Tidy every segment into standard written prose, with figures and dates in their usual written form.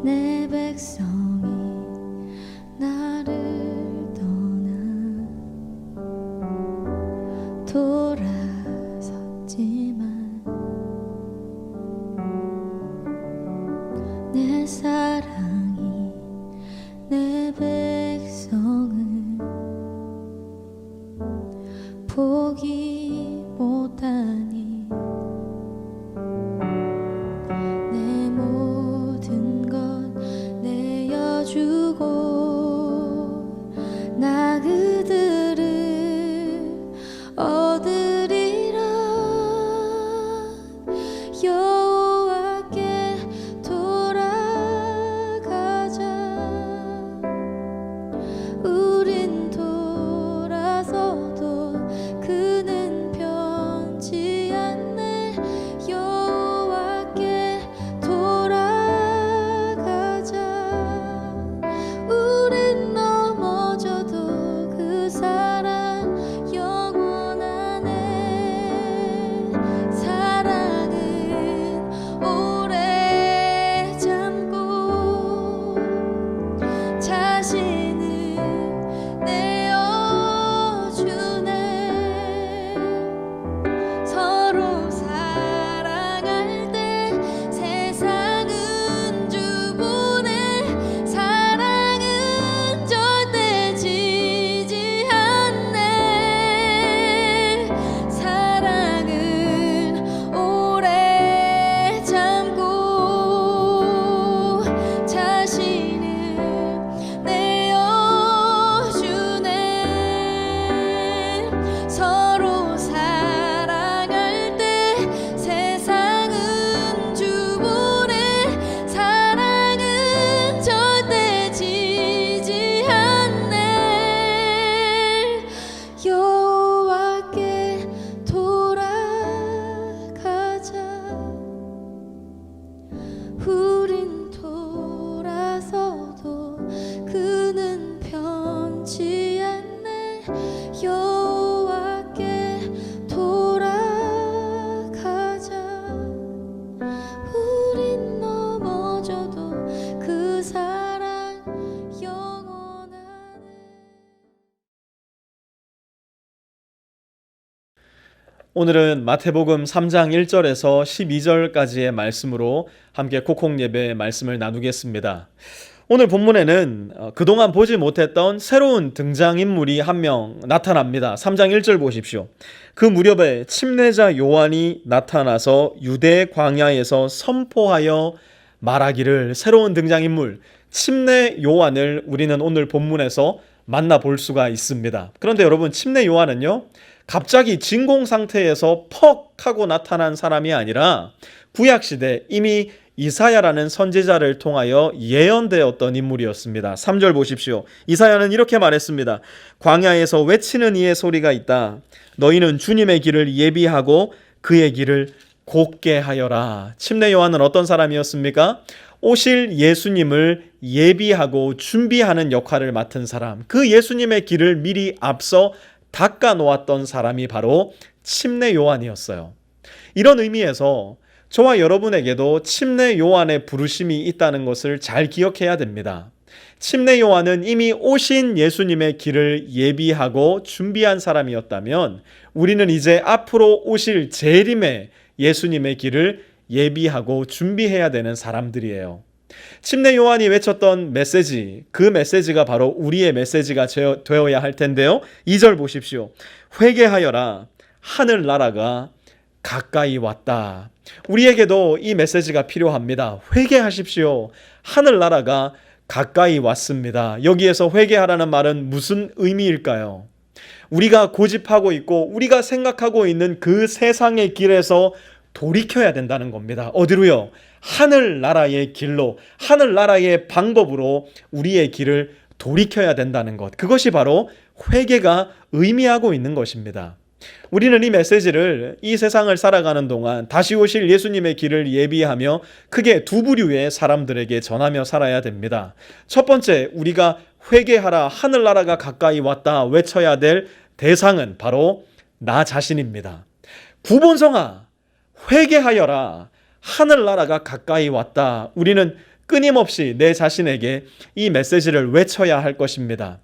내 백성이 나를 떠나 돌아섰지만 내 사랑이 내 백성을 포기 못하니 내 모든 것 내어주고 나 그들을 얻으리라. 여호와께 돌아가자. 우린 돌아서도 그는 변치 않네. 여호와께 돌아가자. 우린 넘어져도 그 사랑 영원하네. 사랑은 오래 참고 자신을 내어주네. 서로 사랑할 때 세상은 주보네. 사랑은 절대 지지 않네. 사랑은 오래 참고 자신을 내어주네. 서로 사랑할 때 세상은 주보네. 사랑은 절대 지지 않네. 여호와께 돌아가자. 우린 돌아서도 그는 변치 않네. 여호와께 돌아가자. 우린 넘어져도 그 사랑 영원하네. 오늘은 마태복음 3장 1절에서 12절까지의 말씀으로 함께 kokok 예배 말씀을 나누겠습니다. 오늘 본문에는 그동안 보지 못했던 새로운 등장인물이 한 명 나타납니다. 3장 1절 보십시오. 그 무렵에 침례자 요한이 나타나서 유대 광야에서 선포하여 말하기를. 새로운 등장인물 침례 요한을 우리는 오늘 본문에서 만나볼 수가 있습니다. 그런데 여러분, 침례 요한은요, 갑자기 진공 상태에서 퍽 하고 나타난 사람이 아니라 구약시대 이미 이사야라는 선지자를 통하여 예언되었던 인물이었습니다. 3절 보십시오. 이사야는 이렇게 말했습니다. 광야에서 외치는 이의 소리가 있다. 너희는 주님의 길을 예비하고 그의 길을 곧게 하여라. 침례 요한은 어떤 사람이었습니까? 오실 예수님을 예비하고 준비하는 역할을 맡은 사람, 그 예수님의 길을 미리 앞서 닦아 놓았던 사람이 바로 침례 요한이었어요. 이런 의미에서 저와 여러분에게도 침례 요한의 부르심이 있다는 것을 잘 기억해야 됩니다. 침례 요한은 이미 오신 예수님의 길을 예비하고 준비한 사람이었다면 우리는 이제 앞으로 오실 재림의 예수님의 길을 예비하고 준비해야 되는 사람들이에요. 침례 요한이 외쳤던 메시지, 그 메시지가 바로 우리의 메시지가 되어야 할 텐데요. 2절 보십시오. 회개하여라, 하늘나라가 가까이 왔다. 우리에게도 이 메시지가 필요합니다. 회개하십시오. 하늘나라가 가까이 왔습니다. 여기에서 회개하라는 말은 무슨 의미일까요? 우리가 고집하고 있고 우리가 생각하고 있는 그 세상의 길에서 돌이켜야 된다는 겁니다. 어디로요? 하늘나라의 길로, 하늘나라의 방법으로 우리의 길을 돌이켜야 된다는 것. 그것이 바로 회개가 의미하고 있는 것입니다. 우리는 이 메시지를 이 세상을 살아가는 동안 다시 오실 예수님의 길을 예비하며 크게 두 부류의 사람들에게 전하며 살아야 됩니다. 첫 번째, 우리가 회개하라, 하늘나라가 가까이 왔다 외쳐야 될 대상은 바로 나 자신입니다. 구본성아, 회개하여라, 하늘나라가 가까이 왔다. 우리는 끊임없이 내 자신에게 이 메시지를 외쳐야 할 것입니다.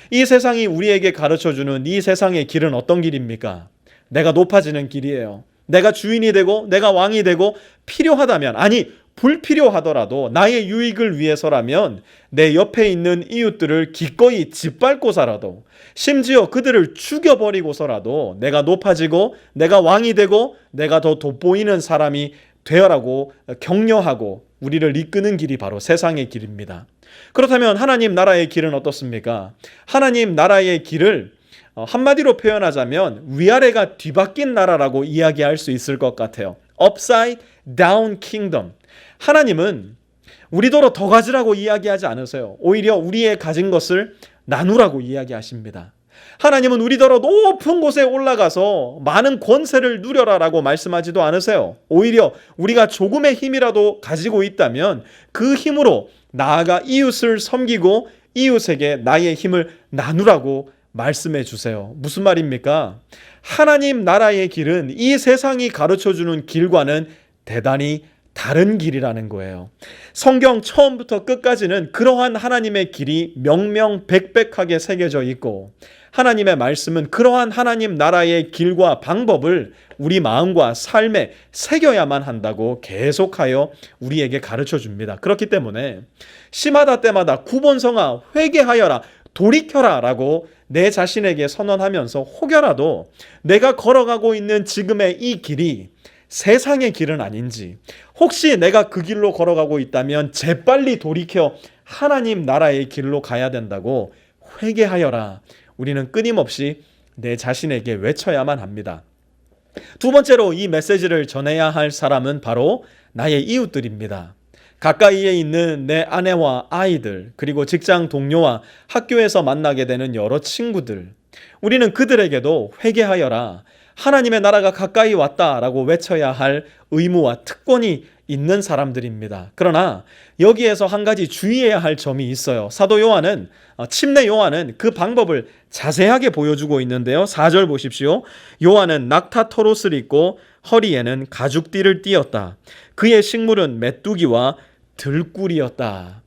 이 세상이 우리에게 가르쳐주는 이 세상의 길은 어떤 길입니까? 내가 높아지는 길이에요. 내가 주인이 되고 내가 왕이 되고 필요하다면, 아니 불필요하더라도 나의 유익을 위해서라면 내 옆에 있는 이웃들을 기꺼이 짓밟고서라도, 심지어 그들을 죽여버리고서라도 내가 높아지고 내가 왕이 되고 내가 더 돋보이는 사람이 되어라고 격려하고 우리를 이끄는 길이 바로 세상의 길입니다. 그렇다면 하나님 나라의 길은 어떻습니까? 하나님 나라의 길을 한마디로 표현하자면 위아래가 뒤바뀐 나라라고 이야기할 수 있을 것 같아요. Upside down kingdom. 하나님은 우리더러 더 가지라고 이야기하지 않으세요. 오히려 우리의 가진 것을 나누라고 이야기하십니다. 하나님은 우리더러 높은 곳에 올라가서 많은 권세를 누려라라고 말씀하지도 않으세요. 오히려 우리가 조금의 힘이라도 가지고 있다면 그 힘으로 나아가 이웃을 섬기고 이웃에게 나의 힘을 나누라고 말씀해 주세요. 무슨 말입니까? 하나님 나라의 길은 이 세상이 가르쳐주는 길과는 대단히 다른 길이라는 거예요. 성경 처음부터 끝까지는 그러한 하나님의 길이 명명백백하게 새겨져 있고, 하나님의 말씀은 그러한 하나님 나라의 길과 방법을 우리 마음과 삶에 새겨야만 한다고 계속하여 우리에게 가르쳐 줍니다. 그렇기 때문에 시마다 때마다 구본성아 회개하여라, 돌이켜라 라고 내 자신에게 선언하면서 혹여라도 내가 걸어가고 있는 지금의 이 길이 세상의 길은 아닌지, 혹시 내가 그 길로 걸어가고 있다면 재빨리 돌이켜 하나님 나라의 길로 가야 된다고 회개하여라, 우리는 끊임없이 내 자신에게 외쳐야만 합니다. 두 번째로 이 메시지를 전해야 할 사람은 바로 나의 이웃들입니다. 가까이에 있는 내 아내와 아이들, 그리고 직장 동료와 학교에서 만나게 되는 여러 친구들, 우리는 그들에게도 회개하여라, 하나님의 나라가 가까이 왔다라고 외쳐야 할 의무와 특권이 있는 사람들입니다. 그러나 여기에서 한 가지 주의해야 할 점이 있어요. 사도 요한은, 침례 요한은 그 방법을 자세하게 보여주고 있는데요. 4절 보십시오. 요한은 낙타 토롯을 입고 허리에는 가죽띠를 띠었다. 그의 식물은 메뚜기와 들꿀이었다.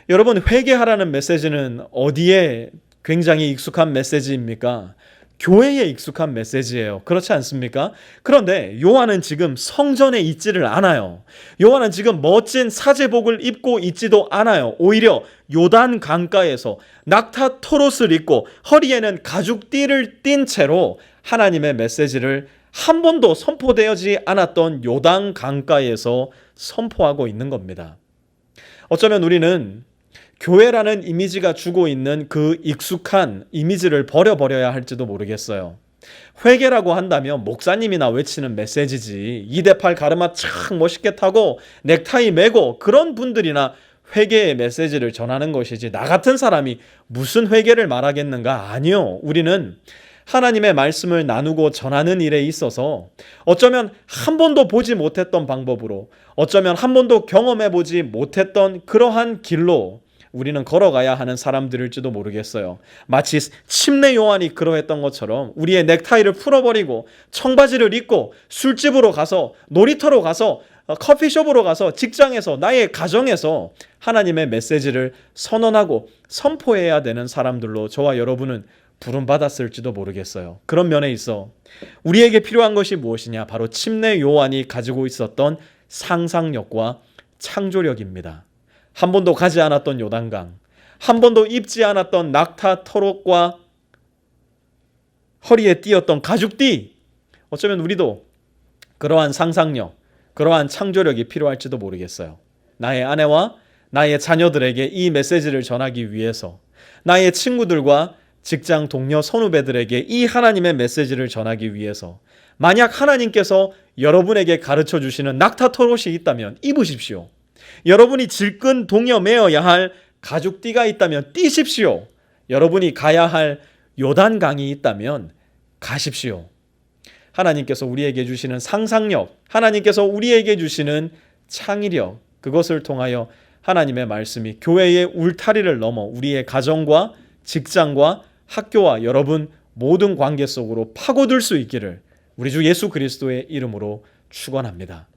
여러분, 회개하라는 메시지는 어디에 굉장히 익숙한 메시지입니까? 교회에 익숙한 메시지예요. 그렇지 않습니까? 그런데 요한은 지금 성전에 있지를 않아요. 요한은 지금 멋진 사제복을 입고 있지도 않아요. 오히려 요단 강가에서 낙타 토롯을 입고 허리에는 가죽띠를 띤 채로 하나님의 메시지를 한 번도 선포되어지 않았던 요단 강가에서 선포하고 있는 겁니다. 어쩌면 우리는 교회라는 이미지가 주고 있는 그 익숙한 이미지를 버려버려야 할지도 모르겠어요. 회개라고 한다면 목사님이나 외치는 메시지지, 2대8 가르마 참 멋있게 타고 넥타이 매고 그런 분들이나 회개의 메시지를 전하는 것이지, 나 같은 사람이 무슨 회개를 말하겠는가? 아니요. 우리는 하나님의 말씀을 나누고 전하는 일에 있어서 어쩌면 한 번도 보지 못했던 방법으로, 어쩌면 한 번도 경험해 보지 못했던 그러한 길로 우리는 걸어가야 하는 사람들일지도 모르겠어요. 마치 침례 요한이 그러했던 것처럼 우리의 넥타이를 풀어버리고 청바지를 입고 술집으로 가서, 놀이터로 가서, 커피숍으로 가서, 직장에서, 나의 가정에서 하나님의 메시지를 선언하고 선포해야 되는 사람들로 저와 여러분은 부름받았을지도 모르겠어요. 그런 면에 있어 우리에게 필요한 것이 무엇이냐? 바로 침례 요한이 가지고 있었던 상상력과 창조력입니다. 한 번도 가지 않았던 요단강, 한 번도 입지 않았던 낙타 토롯과 허리에 띄었던 가죽띠, 어쩌면 우리도 그러한 상상력, 그러한 창조력이 필요할지도 모르겠어요. 나의 아내와 나의 자녀들에게 이 메시지를 전하기 위해서, 나의 친구들과 직장 동료 선후배들에게 이 하나님의 메시지를 전하기 위해서, 만약 하나님께서 여러분에게 가르쳐 주시는 낙타 토롯이 있다면 입으십시오. 여러분이 질끈 동여매어야 할 가죽띠가 있다면 띠십시오. 여러분이 가야 할 요단강이 있다면 가십시오. 하나님께서 우리에게 주시는 상상력, 하나님께서 우리에게 주시는 창의력, 그것을 통하여 하나님의 말씀이 교회의 울타리를 넘어 우리의 가정과 직장과 학교와 여러분 모든 관계 속으로 파고들 수 있기를 우리 주 예수 그리스도의 이름으로 축원합니다.